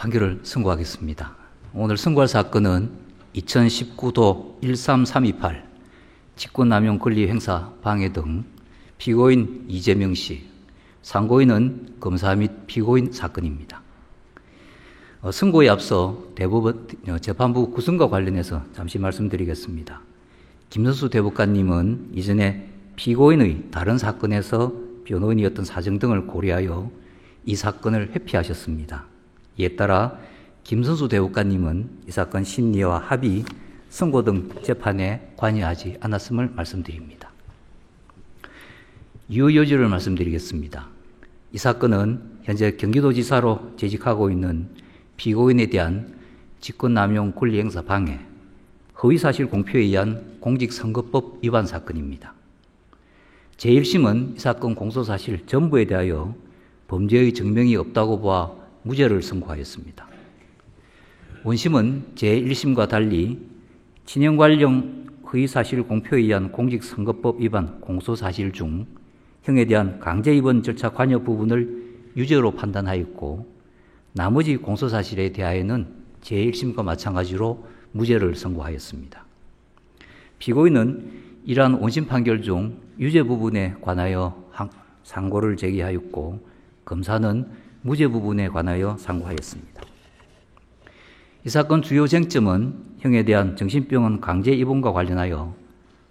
판결을 선고하겠습니다. 오늘 선고할 사건은 2019도 13328 직권남용 권리행사 방해 등 피고인 이재명 씨, 상고인은 검사 및 피고인 사건입니다. 선고에 앞서 대법원 재판부 구성과 관련해서 잠시 말씀드리겠습니다. 김선수 대법관님은 이전에 피고인의 다른 사건에서 변호인이었던 사정 등을 고려하여 이 사건을 회피하셨습니다. 이에 따라 김선수 대법관님은 이 사건 심리와 합의, 선고 등 재판에 관여하지 않았음을 말씀드립니다. 유효 여지를 말씀드리겠습니다. 이 사건은 현재 경기도지사로 재직하고 있는 피고인에 대한 직권남용 권리행사 방해, 허위사실 공표에 의한 공직선거법 위반 사건입니다. 제1심은 이 사건 공소사실 전부에 대하여 범죄의 증명이 없다고 보아 무죄를 선고하였습니다. 원심은 제1심과 달리 친형관령 허위사실 공표에 의한 공직선거법 위반 공소사실 중 형에 대한 강제입원 절차 관여 부분을 유죄로 판단하였고, 나머지 공소사실에 대하여는 제1심과 마찬가지로 무죄를 선고하였습니다. 피고인은 이러한 원심 판결 중 유죄 부분에 관하여 상고를 제기하였고, 검사는 무죄 부분에 관하여 상고하였습니다. 이 사건 주요 쟁점은 형에 대한 정신병원 강제 입원과 관련하여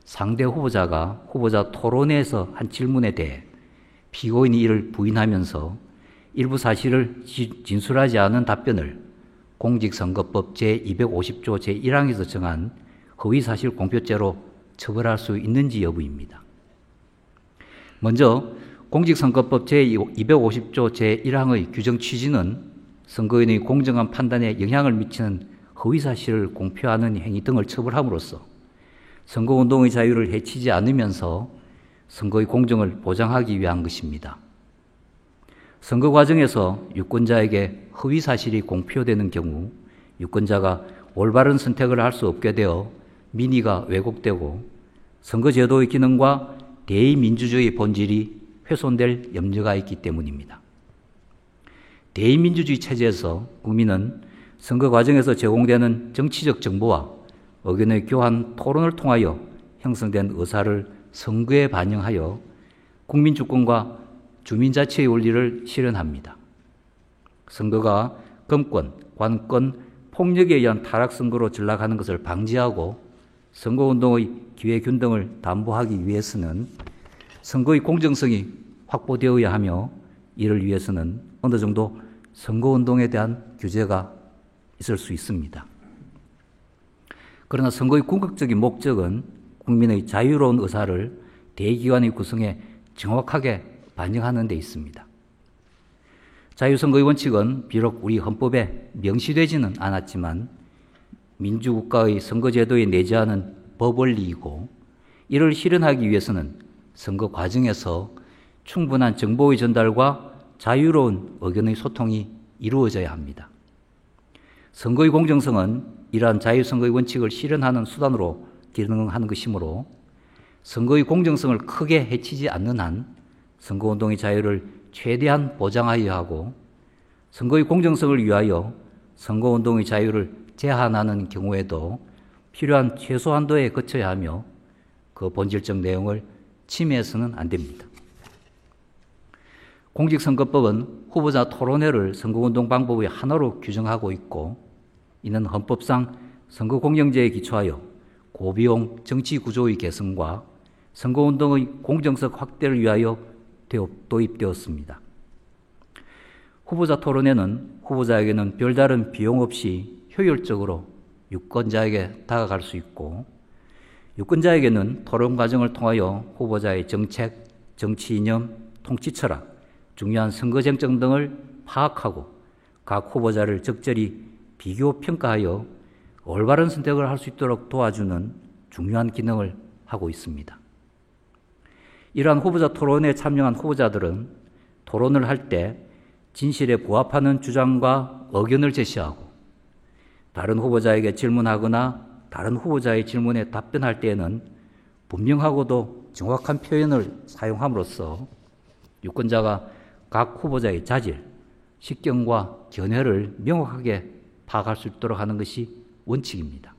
상대 후보자가 후보자 토론회에서 한 질문에 대해 피고인이 이를 부인하면서 일부 사실을 진술하지 않은 답변을 공직선거법 제250조 제1항에서 정한 허위사실 공표죄로 처벌할 수 있는지 여부입니다. 먼저 공직선거법 제250조 제1항의 규정 취지는 선거인의 공정한 판단에 영향을 미치는 허위사실을 공표하는 행위 등을 처벌함으로써 선거운동의 자유를 해치지 않으면서 선거의 공정을 보장하기 위한 것입니다. 선거 과정에서 유권자에게 허위사실이 공표되는 경우 유권자가 올바른 선택을 할 수 없게 되어 민의가 왜곡되고 선거제도의 기능과 대의민주주의의 본질이 훼손될 염려가 있기 때문입니다. 대의민주주의 체제에서 국민은 선거 과정에서 제공되는 정치적 정보와 의견의 교환, 토론을 통하여 형성된 의사를 선거에 반영하여 국민주권과 주민자치의 원리를 실현합니다. 선거가 검권, 관권, 폭력에 의한 타락선거로 전락하는 것을 방지하고 선거운동의 기회균등을 담보하기 위해서는 선거의 공정성이 확보되어야 하며, 이를 위해서는 어느 정도 선거운동에 대한 규제가 있을 수 있습니다. 그러나 선거의 궁극적인 목적은 국민의 자유로운 의사를 대의기관의 구성에 정확하게 반영하는 데 있습니다. 자유선거의 원칙은 비록 우리 헌법에 명시되지는 않았지만 민주국가의 선거제도에 내재하는 법원리이고, 이를 실현하기 위해서는 선거 과정에서 충분한 정보의 전달과 자유로운 의견의 소통이 이루어져야 합니다. 선거의 공정성은 이러한 자유선거의 원칙을 실현하는 수단으로 기능하는 것이므로 선거의 공정성을 크게 해치지 않는 한 선거운동의 자유를 최대한 보장하여야 하고, 선거의 공정성을 위하여 선거운동의 자유를 제한하는 경우에도 필요한 최소한도에 거쳐야 하며 그 본질적 내용을 침해해서는 안 됩니다. 공직선거법은 후보자 토론회를 선거운동 방법의 하나로 규정하고 있고, 이는 헌법상 선거공정제에 기초하여 고비용 정치구조의 개선과 선거운동의 공정성 확대를 위하여 도입되었습니다. 후보자 토론회는 후보자에게는 별다른 비용 없이 효율적으로 유권자에게 다가갈 수 있고, 유권자에게는 토론 과정을 통하여 후보자의 정책, 정치 이념, 통치 철학, 중요한 선거 쟁점 등을 파악하고 각 후보자를 적절히 비교 평가하여 올바른 선택을 할 수 있도록 도와주는 중요한 기능을 하고 있습니다. 이러한 후보자 토론에 참여한 후보자들은 토론을 할 때 진실에 부합하는 주장과 의견을 제시하고, 다른 후보자에게 질문하거나 다른 후보자의 질문에 답변할 때에는 분명하고도 정확한 표현을 사용함으로써 유권자가 각 후보자의 자질, 식견과 견해를 명확하게 파악할 수 있도록 하는 것이 원칙입니다.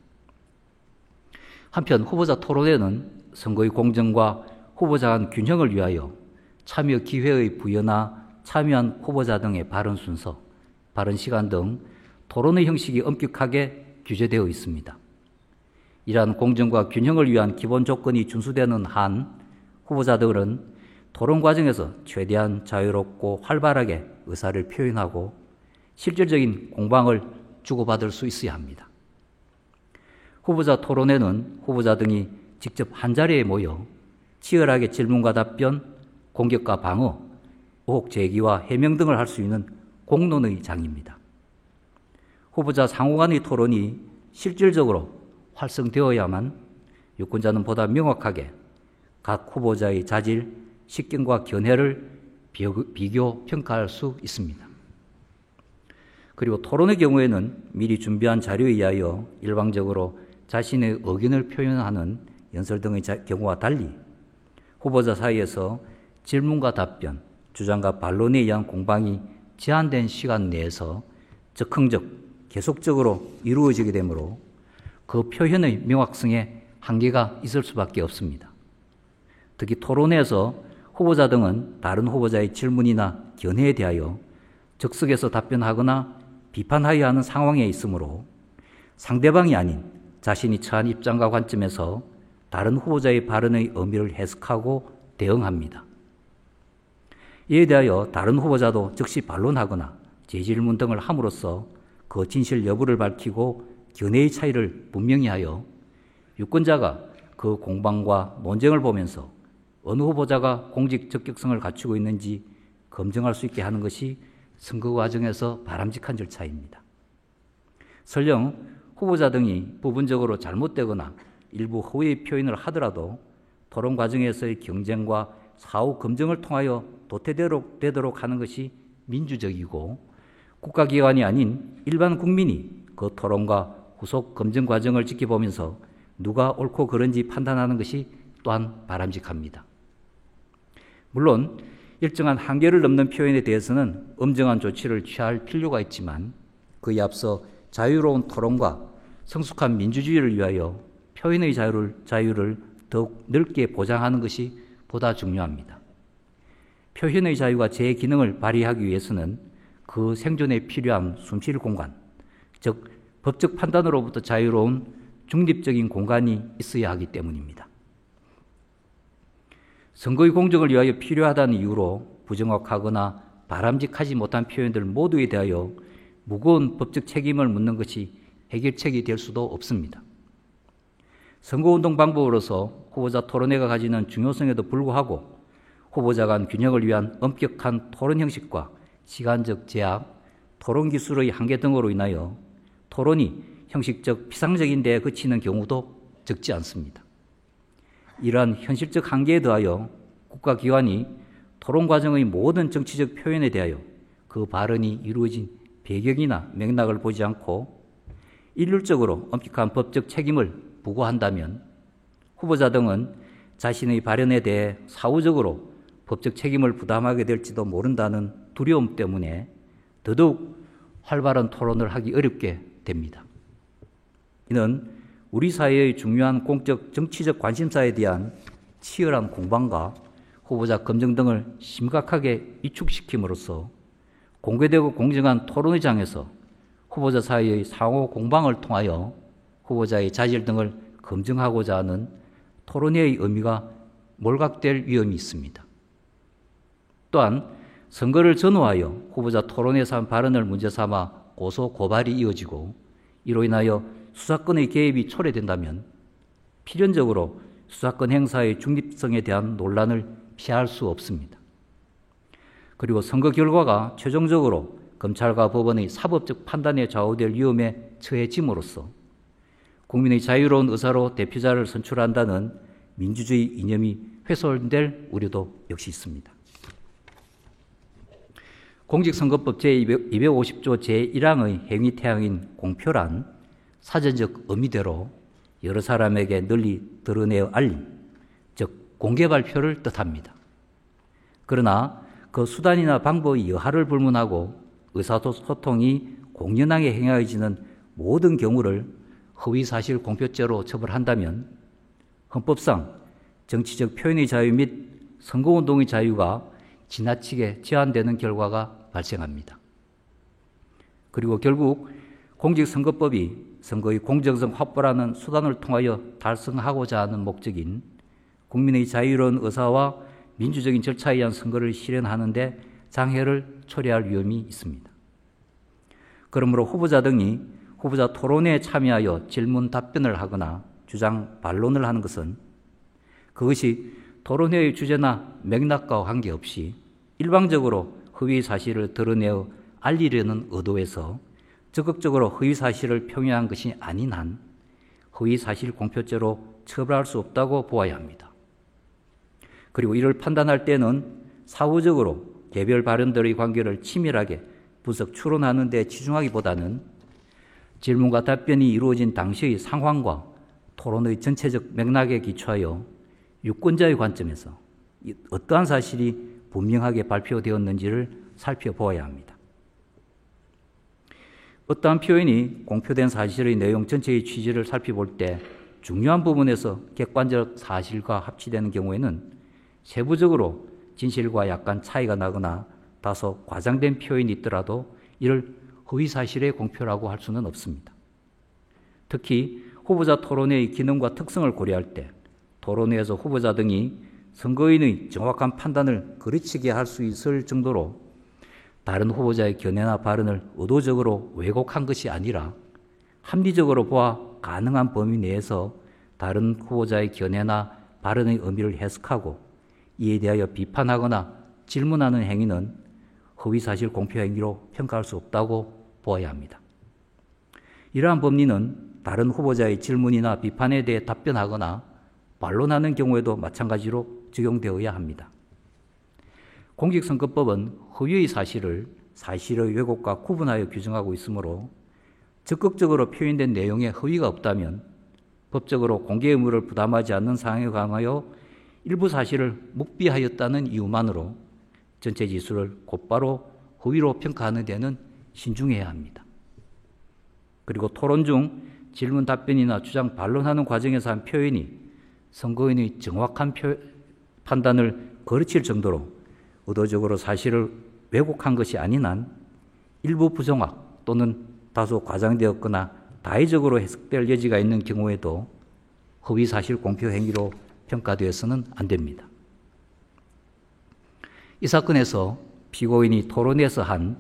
한편 후보자 토론회는 선거의 공정과 후보자 간 균형을 위하여 참여 기회의 부여나 참여한 후보자 등의 발언 순서, 발언 시간 등 토론의 형식이 엄격하게 규제되어 있습니다. 이러한 공정과 균형을 위한 기본 조건이 준수되는 한 후보자들은 토론 과정에서 최대한 자유롭고 활발하게 의사를 표현하고 실질적인 공방을 주고받을 수 있어야 합니다. 후보자 토론회는 후보자 등이 직접 한자리에 모여 치열하게 질문과 답변, 공격과 방어, 의혹 제기와 해명 등을 할 수 있는 공론의 장입니다. 후보자 상호 간의 토론이 실질적으로 활성되어야만 유권자는 보다 명확하게 각 후보자의 자질, 식견과 견해를 비교, 평가할 수 있습니다. 그리고 토론의 경우에는 미리 준비한 자료에 의하여 일방적으로 자신의 의견을 표현하는 연설 등의 경우와 달리 후보자 사이에서 질문과 답변, 주장과 반론에 의한 공방이 제한된 시간 내에서 즉흥적, 계속적으로 이루어지게 되므로 그 표현의 명확성에 한계가 있을 수밖에 없습니다. 특히 토론회에서 후보자 등은 다른 후보자의 질문이나 견해에 대하여 즉석에서 답변하거나 비판하여야 하는 상황에 있으므로 상대방이 아닌 자신이 처한 입장과 관점에서 다른 후보자의 발언의 의미를 해석하고 대응합니다. 이에 대하여 다른 후보자도 즉시 반론하거나 재질문 등을 함으로써 그 진실 여부를 밝히고 견해의 차이를 분명히 하여 유권자가 그 공방과 논쟁을 보면서 어느 후보자가 공직 적격성을 갖추고 있는지 검증할 수 있게 하는 것이 선거 과정에서 바람직한 절차입니다. 설령 후보자 등이 부분적으로 잘못되거나 일부 허위의 표현을 하더라도 토론 과정에서의 경쟁과 사후 검증을 통하여 도태되도록 하는 것이 민주적이고 국가기관이 아닌 일반 국민이 그 토론과 후속 검증 과정을 지켜보면서 누가 옳고 그른지 판단하는 것이 또한 바람직합니다. 물론 일정한 한계를 넘는 표현에 대해서는 엄정한 조치를 취할 필요가 있지만 그에 앞서 자유로운 토론과 성숙한 민주주의를 위하여 표현의 자유를 더욱 넓게 보장하는 것이 보다 중요합니다. 표현의 자유가 제 기능을 발휘하기 위해서는 그 생존에 필요한 숨쉴 공간, 즉 법적 판단으로부터 자유로운 중립적인 공간이 있어야 하기 때문입니다. 선거의 공정을 위하여 필요하다는 이유로 부정확하거나 바람직하지 못한 표현들 모두에 대하여 무거운 법적 책임을 묻는 것이 해결책이 될 수도 없습니다. 선거운동 방법으로서 후보자 토론회가 가지는 중요성에도 불구하고 후보자 간 균형을 위한 엄격한 토론 형식과 시간적 제약, 토론 기술의 한계 등으로 인하여 토론이 형식적 피상적인 데에 그치는 경우도 적지 않습니다. 이러한 현실적 한계에 더하여 국가기관이 토론 과정의 모든 정치적 표현에 대하여 그 발언이 이루어진 배경이나 맥락을 보지 않고 일률적으로 엄격한 법적 책임을 부과한다면 후보자 등은 자신의 발언에 대해 사후적으로 법적 책임을 부담하게 될지도 모른다는 두려움 때문에 더더욱 활발한 토론을 하기 어렵게 됩니다. 이는 우리 사회의 중요한 공적 정치적 관심사에 대한 치열한 공방과 후보자 검증 등을 심각하게 위축시킴으로써 공개되고 공정한 토론의 장에서 후보자 사이의 상호 공방을 통하여 후보자의 자질 등을 검증하고자 하는 토론회의 의미가 몰각될 위험이 있습니다. 또한 선거를 전후하여 후보자 토론회에서 한 발언을 문제 삼아 고소, 고발이 이어지고 이로 인하여 수사권의 개입이 초래된다면 필연적으로 수사권 행사의 중립성에 대한 논란을 피할 수 없습니다. 그리고 선거 결과가 최종적으로 검찰과 법원의 사법적 판단에 좌우될 위험에 처해짐으로써 국민의 자유로운 의사로 대표자를 선출한다는 민주주의 이념이 훼손될 우려도 역시 있습니다. 공직선거법 제250조 제1항의 행위 태양인 공표란 사전적 의미대로 여러 사람에게 널리 드러내어 알림, 즉 공개 발표를 뜻합니다. 그러나 그 수단이나 방법의 여하를 불문하고 의사소통이 공연하게 행하여지는 모든 경우를 허위사실 공표죄로 처벌한다면 헌법상 정치적 표현의 자유 및 선거운동의 자유가 지나치게 제한되는 결과가 발생합니다. 그리고 결국 공직선거법이 선거의 공정성 확보라는 수단을 통하여 달성하고자 하는 목적인 국민의 자유로운 의사와 민주적인 절차에 의한 선거를 실현하는 데 장애를 초래할 위험이 있습니다. 그러므로 후보자 등이 후보자 토론회에 참여하여 질문 답변을 하거나 주장 반론을 하는 것은 그것이 토론회의 주제나 맥락과 관계없이 일방적으로 허위 사실을 드러내어 알리려는 의도에서 적극적으로 허위 사실을 표명한 것이 아닌 한 허위 사실 공표죄로 처벌할 수 없다고 보아야 합니다. 그리고 이를 판단할 때는 사후적으로 개별 발언들의 관계를 치밀하게 분석 추론하는 데 치중하기보다는 질문과 답변이 이루어진 당시의 상황과 토론의 전체적 맥락에 기초하여 유권자의 관점에서 어떠한 사실이 분명하게 발표되었는지를 살펴보아야 합니다. 어떠한 표현이 공표된 사실의 내용 전체의 취지를 살펴볼 때 중요한 부분에서 객관적 사실과 합치되는 경우에는 세부적으로 진실과 약간 차이가 나거나 다소 과장된 표현이 있더라도 이를 허위사실의 공표라고 할 수는 없습니다. 특히 후보자 토론회의 기능과 특성을 고려할 때 토론회에서 후보자 등이 선거인의 정확한 판단을 거르치게 할 수 있을 정도로 다른 후보자의 견해나 발언을 의도적으로 왜곡한 것이 아니라 합리적으로 보아 가능한 범위 내에서 다른 후보자의 견해나 발언의 의미를 해석하고 이에 대하여 비판하거나 질문하는 행위는 허위사실 공표 행위로 평가할 수 없다고 보아야 합니다. 이러한 법리는 다른 후보자의 질문이나 비판에 대해 답변하거나 반론하는 경우에도 마찬가지로 적용되어야 합니다. 공직선거법은 허위의 사실을 사실의 왜곡과 구분하여 규정하고 있으므로 적극적으로 표현된 내용에 허위가 없다면 법적으로 공개 의무를 부담하지 않는 상황에 관하여 일부 사실을 묵비하였다는 이유만으로 전체 지수를 곧바로 허위로 평가하는 데는 신중해야 합니다. 그리고 토론 중 질문 답변이나 주장 반론하는 과정에서 한 표현이 선거인의 정확한 판단을 거르칠 정도로 의도적으로 사실을 왜곡한 것이 아닌 한 일부 부정확 또는 다소 과장되었거나 다의적으로 해석될 여지가 있는 경우에도 허위사실 공표 행위로 평가되어서는 안 됩니다. 이 사건에서 피고인이 토론에서 한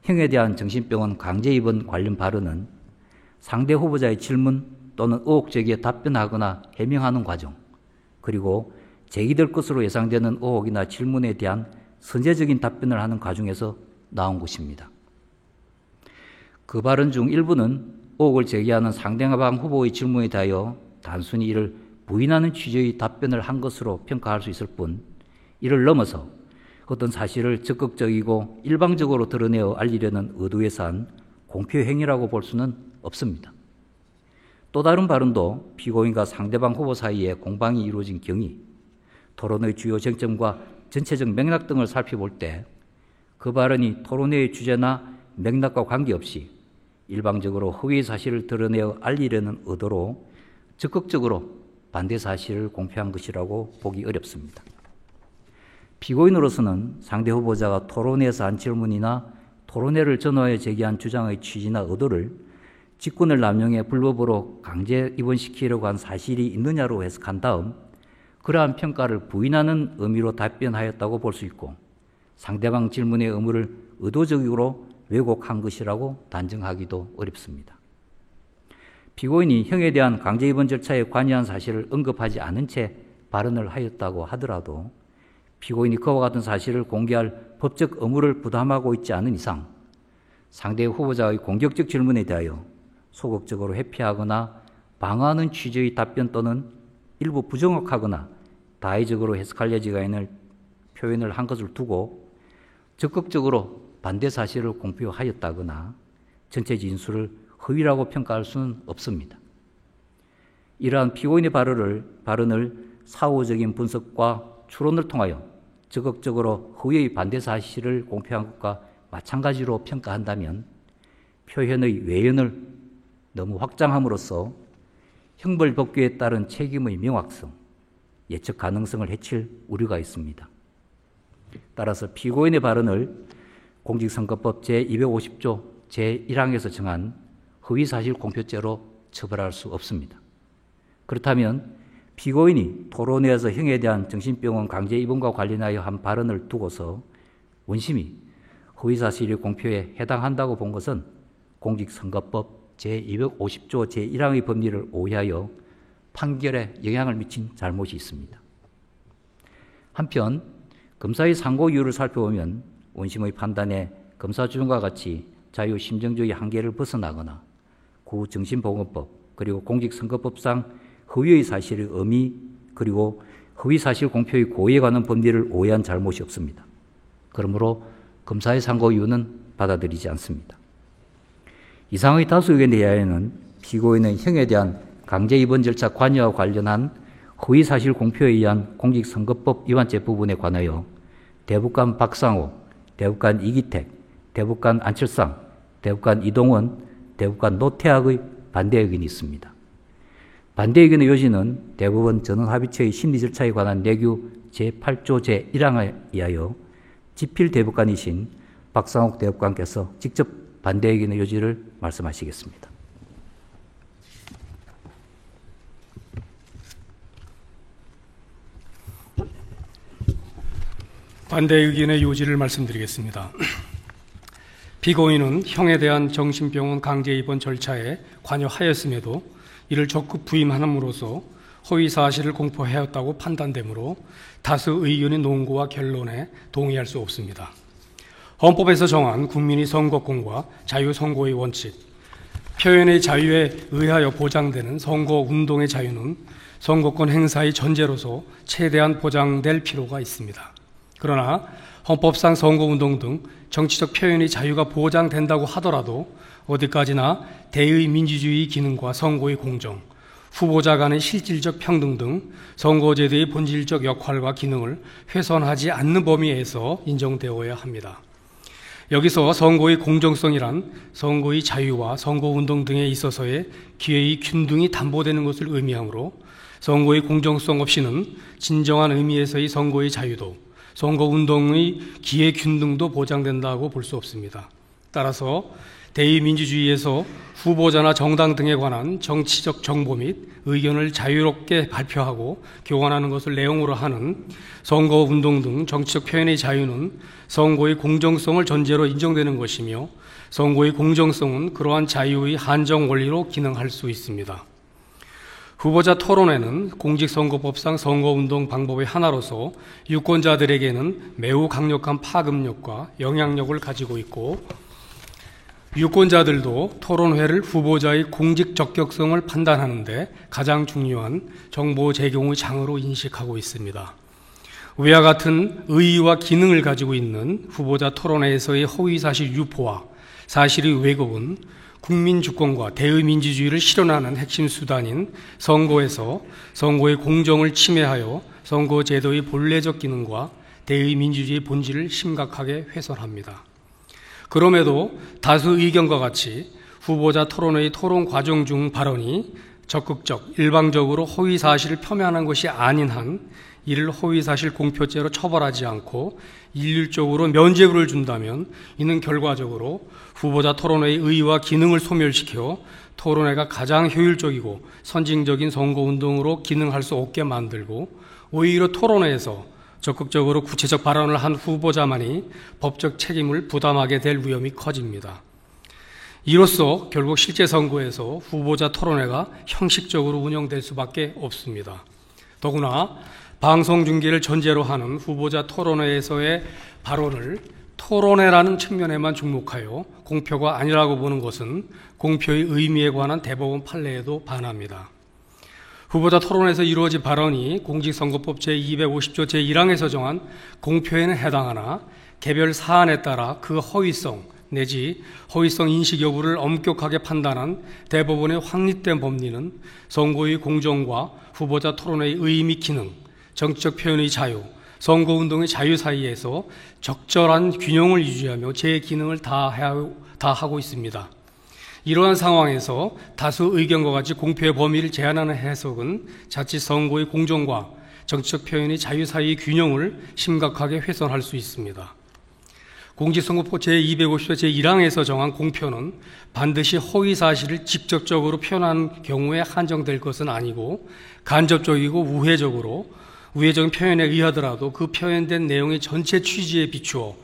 형에 대한 정신병원 강제 입원 관련 발언은 상대 후보자의 질문 또는 의혹 제기에 답변하거나 해명하는 과정, 그리고 제기될 것으로 예상되는 의혹이나 질문에 대한 선제적인 답변을 하는 과정에서 나온 것입니다. 그 발언 중 일부는 의혹을 제기하는 상대방 후보의 질문에 대하여 단순히 이를 부인하는 취지의 답변을 한 것으로 평가할 수 있을 뿐, 이를 넘어서 어떤 사실을 적극적이고 일방적으로 드러내어 알리려는 의도에서 한 공표 행위라고 볼 수는 없습니다. 또 다른 발언도 피고인과 상대방 후보 사이에 공방이 이루어진 경위, 토론의 주요 쟁점과 전체적 맥락 등을 살펴볼 때 그 발언이 토론회의 주제나 맥락과 관계없이 일방적으로 허위의 사실을 드러내어 알리려는 의도로 적극적으로 반대 사실을 공표한 것이라고 보기 어렵습니다. 피고인으로서는 상대 후보자가 토론회에서 한 질문이나 토론회를 전후하여 제기한 주장의 취지나 의도를 직권을 남용해 불법으로 강제 입원시키려고 한 사실이 있느냐로 해석한 다음 그러한 평가를 부인하는 의미로 답변하였다고 볼 수 있고, 상대방 질문의 의무를 의도적으로 왜곡한 것이라고 단정하기도 어렵습니다. 피고인이 형에 대한 강제 입원 절차에 관여한 사실을 언급하지 않은 채 발언을 하였다고 하더라도 피고인이 그와 같은 사실을 공개할 법적 의무를 부담하고 있지 않은 이상 상대 후보자의 공격적 질문에 대하여 소극적으로 회피하거나 방어하는 취지의 답변 또는 일부 부정확하거나 다의적으로 해석할 여지가 있는 표현을 한 것을 두고 적극적으로 반대 사실을 공표하였다거나 전체 진술을 허위라고 평가할 수는 없습니다. 이러한 피고인의 발언을 사후적인 분석과 추론을 통하여 적극적으로 허위의 반대 사실을 공표한 것과 마찬가지로 평가한다면 표현의 외연을 너무 확장함으로써 형벌법규에 따른 책임의 명확성, 예측 가능성을 해칠 우려가 있습니다. 따라서 피고인의 발언을 공직선거법 제250조 제1항에서 정한 허위사실 공표죄로 처벌할 수 없습니다. 그렇다면 피고인이 토론회에서 형에 대한 정신병원 강제 입원과 관련하여 한 발언을 두고서 원심이 허위사실의 공표에 해당한다고 본 것은 공직선거법 제250조 제1항의 법리를 오해하여 판결에 영향을 미친 잘못이 있습니다. 한편 검사의 상고 이유를 살펴보면 원심의 판단에 검사 주장과 같이 자유심정주의 한계를 벗어나거나 구정신보건법 그리고 공직선거법상 허위의 사실의 의미 그리고 허위사실 공표의 고의에 관한 법리를 오해한 잘못이 없습니다. 그러므로 검사의 상고 이유는 받아들이지 않습니다. 이상의 다수 의견에 의하여는 피고인은 형에 대한 강제 입원 절차 관여와 관련한 허위사실 공표에 의한 공직선거법 위반죄 부분에 관하여 대법관 박상호, 대법관 이기택, 대법관 안철상, 대법관 이동원, 대법관 노태학의 반대 의견이 있습니다. 반대 의견의 요지는 대법원 전원합의체의 심리 절차에 관한 내규 제8조 제1항에 의하여 지필 대법관이신 박상옥 대법관께서 직접 반대 의견의 요지를 말씀하시겠습니다. 반대 의견의 요지를 말씀드리겠습니다. 피고인은 형에 대한 정신병원 강제 입원 절차에 관여하였음에도 이를 적극 부인함으로써 허위 사실을 공표하였다고 판단되므로 다수 의견의 논고와 결론에 동의할 수 없습니다. 헌법에서 정한 국민의 선거권과 자유선거의 원칙, 표현의 자유에 의하여 보장되는 선거운동의 자유는 선거권 행사의 전제로서 최대한 보장될 필요가 있습니다. 그러나 헌법상 선거운동 등 정치적 표현의 자유가 보장된다고 하더라도 어디까지나 대의 민주주의 기능과 선거의 공정, 후보자 간의 실질적 평등 등 선거제도의 본질적 역할과 기능을 훼손하지 않는 범위에서 인정되어야 합니다. 여기서 선거의 공정성이란 선거의 자유와 선거운동 등에 있어서의 기회의 균등이 담보되는 것을 의미하므로 선거의 공정성 없이는 진정한 의미에서의 선거의 자유도 선거운동의 기회 균등도 보장된다고 볼 수 없습니다. 따라서 대의민주주의에서 후보자나 정당 등에 관한 정치적 정보 및 의견을 자유롭게 발표하고 교환하는 것을 내용으로 하는 선거운동 등 정치적 표현의 자유는 선거의 공정성을 전제로 인정되는 것이며 선거의 공정성은 그러한 자유의 한정 원리로 기능할 수 있습니다. 후보자 토론회는 공직선거법상 선거운동 방법의 하나로서 유권자들에게는 매우 강력한 파급력과 영향력을 가지고 있고 유권자들도 토론회를 후보자의 공직 적격성을 판단하는 데 가장 중요한 정보 제공의 장으로 인식하고 있습니다. 위와 같은 의의와 기능을 가지고 있는 후보자 토론회에서의 허위사실 유포와 사실의 왜곡은 국민 주권과 대의민주주의를 실현하는 핵심 수단인 선거에서 선거의 공정을 침해하여 선거제도의 본래적 기능과 대의민주주의의 본질을 심각하게 훼손합니다. 그럼에도 다수 의견과 같이 후보자 토론회의 토론 과정 중 발언이 적극적, 일방적으로 허위사실을 폄훼하는 것이 아닌 한 이를 허위사실 공표죄로 처벌하지 않고 일률적으로 면죄부를 준다면 이는 결과적으로 후보자 토론회의 의의와 기능을 소멸시켜 토론회가 가장 효율적이고 선진적인 선거운동으로 기능할 수 없게 만들고 오히려 토론회에서 적극적으로 구체적 발언을 한 후보자만이 법적 책임을 부담하게 될 위험이 커집니다. 이로써 결국 실제 선거에서 후보자 토론회가 형식적으로 운영될 수밖에 없습니다. 더구나 방송 중계를 전제로 하는 후보자 토론회에서의 발언을 토론회라는 측면에만 주목하여 공표가 아니라고 보는 것은 공표의 의미에 관한 대법원 판례에도 반합니다. 후보자 토론에서 이루어진 발언이 공직선거법 제250조 제1항에서 정한 공표에는 해당하나 개별 사안에 따라 그 허위성 내지 허위성 인식 여부를 엄격하게 판단한 대법원의 확립된 법리는 선거의 공정과 후보자 토론의 의의 및 기능, 정치적 표현의 자유, 선거운동의 자유 사이에서 적절한 균형을 유지하며 제 기능을 다 하고 있습니다. 이러한 상황에서 다수 의견과 같이 공표의 범위를 제한하는 해석은 자칫 선거의 공정과 정치적 표현의 자유 사이의 균형을 심각하게 훼손할 수 있습니다. 공직선거법 제250조 제1항에서 정한 공표는 반드시 허위 사실을 직접적으로 표현한 경우에 한정될 것은 아니고 간접적이고 우회적인 표현에 의하더라도 그 표현된 내용의 전체 취지에 비추어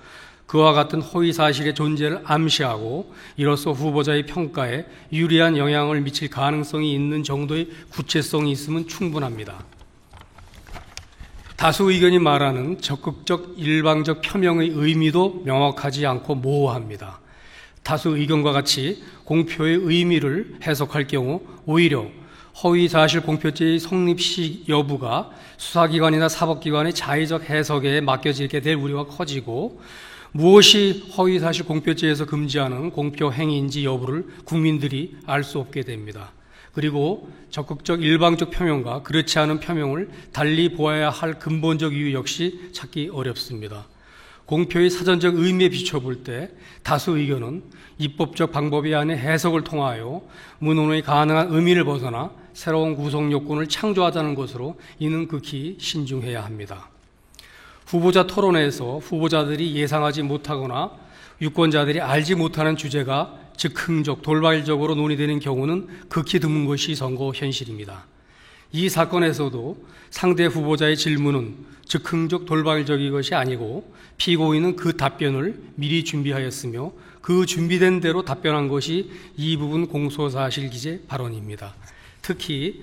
그와 같은 허위 사실의 존재를 암시하고 이로써 후보자의 평가에 유리한 영향을 미칠 가능성이 있는 정도의 구체성이 있으면 충분합니다. 다수 의견이 말하는 적극적 일방적 표명의 의미도 명확하지 않고 모호합니다. 다수 의견과 같이 공표의 의미를 해석할 경우 오히려 허위사실 공표죄의 성립시 여부가 수사기관이나 사법기관의 자의적 해석에 맡겨지게 될 우려가 커지고 무엇이 허위사실 공표죄에서 금지하는 공표 행위인지 여부를 국민들이 알 수 없게 됩니다. 그리고 적극적 일방적 표명과 그렇지 않은 표명을 달리 보아야 할 근본적 이유 역시 찾기 어렵습니다. 공표의 사전적 의미에 비춰볼 때 다수 의견은 입법적 방법이 아닌 해석을 통하여 문헌의 가능한 의미를 벗어나 새로운 구성 요건을 창조하자는 것으로 이는 극히 신중해야 합니다. 후보자 토론회에서 후보자들이 예상하지 못하거나 유권자들이 알지 못하는 주제가 즉흥적, 돌발적으로 논의되는 경우는 극히 드문 것이 선거 현실입니다. 이 사건에서도 상대 후보자의 질문은 즉흥적, 돌발적인 것이 아니고 피고인은 그 답변을 미리 준비하였으며 그 준비된 대로 답변한 것이 이 부분 공소사실 기재 발언입니다. 특히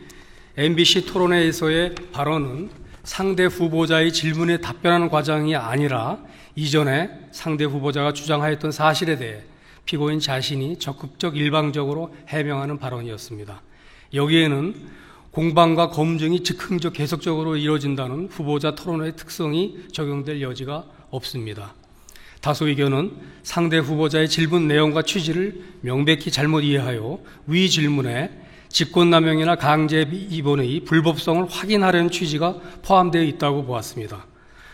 MBC 토론회에서의 발언은 상대 후보자의 질문에 답변하는 과정이 아니라 이전에 상대 후보자가 주장하였던 사실에 대해 피고인 자신이 적극적 일방적으로 해명하는 발언이었습니다. 여기에는 공방과 검증이 즉흥적 계속적으로 이루어진다는 후보자 토론회의 특성이 적용될 여지가 없습니다. 다수 의견은 상대 후보자의 질문 내용과 취지를 명백히 잘못 이해하여 위 질문에 직권남용이나 강제 입원의 불법성을 확인하려는 취지가 포함되어 있다고 보았습니다.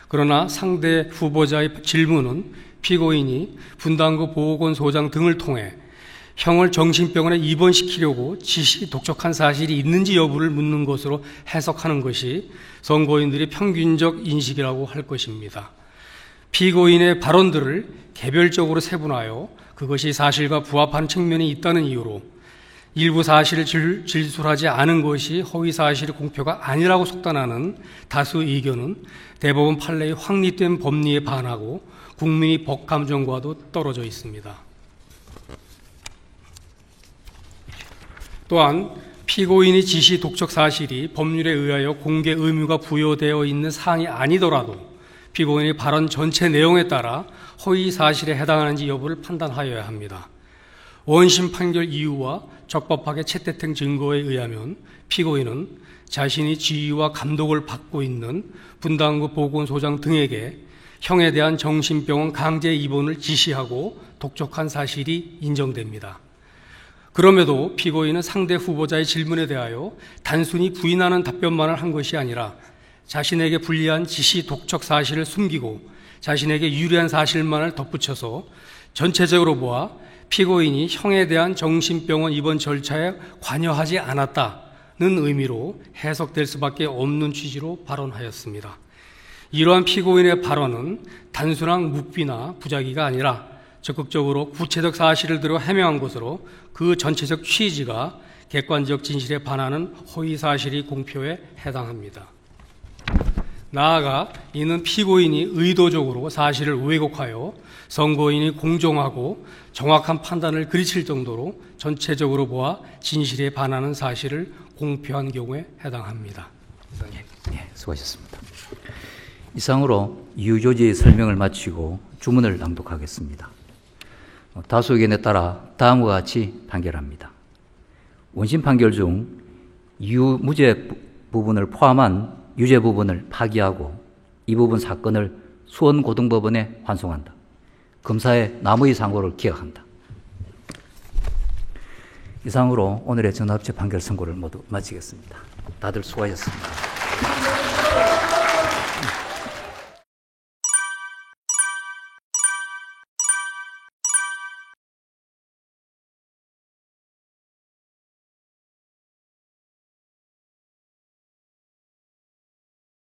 그러나 상대 후보자의 질문은 피고인이 분당구 보건소장 등을 통해 형을 정신병원에 입원시키려고 지시 독촉한 사실이 있는지 여부를 묻는 것으로 해석하는 것이 선고인들의 평균적 인식이라고 할 것입니다. 피고인의 발언들을 개별적으로 세분하여 그것이 사실과 부합하는 측면이 있다는 이유로 일부 사실을 진술하지 않은 것이 허위사실의 공표가 아니라고 속단하는 다수 의견은 대법원 판례의 확립된 법리에 반하고 국민의 법감정과도 떨어져 있습니다. 또한 피고인이 지시 독촉 사실이 법률에 의하여 공개 의무가 부여되어 있는 사항이 아니더라도 피고인의 발언 전체 내용에 따라 허위 사실에 해당하는지 여부를 판단하여야 합니다. 원심 판결 이유와 적법하게 채택된 증거에 의하면 피고인은 자신이 지휘와 감독을 받고 있는 분당구 보건소장 등에게 형에 대한 정신병원 강제 입원을 지시하고 독촉한 사실이 인정됩니다. 그럼에도 피고인은 상대 후보자의 질문에 대하여 단순히 부인하는 답변만을 한 것이 아니라 자신에게 불리한 지시 독촉 사실을 숨기고 자신에게 유리한 사실만을 덧붙여서 전체적으로 보아 피고인이 형에 대한 정신병원 입원 절차에 관여하지 않았다는 의미로 해석될 수밖에 없는 취지로 발언하였습니다. 이러한 피고인의 발언은 단순한 묵비나 부작위가 아니라 적극적으로 구체적 사실을 들어 해명한 것으로 그 전체적 취지가 객관적 진실에 반하는 허위 사실이 공표에 해당합니다. 나아가 이는 피고인이 의도적으로 사실을 왜곡하여 선고인이 공정하고 정확한 판단을 그르칠 정도로 전체적으로 보아 진실에 반하는 사실을 공표한 경우에 해당합니다. 수고하셨습니다. 이상으로 이유조지의 설명을 마치고 주문을 낭독하겠습니다. 다수 의견에 따라 다음과 같이 판결합니다. 원심 판결 중 이유 무죄 부분을 포함한 유죄 부분을 파기하고 이 부분 사건을 수원고등법원에 환송한다. 검사의 남의 상고를 기각한다. 이상으로 오늘의 전합체 판결 선고를 모두 마치겠습니다. 다들 수고하셨습니다.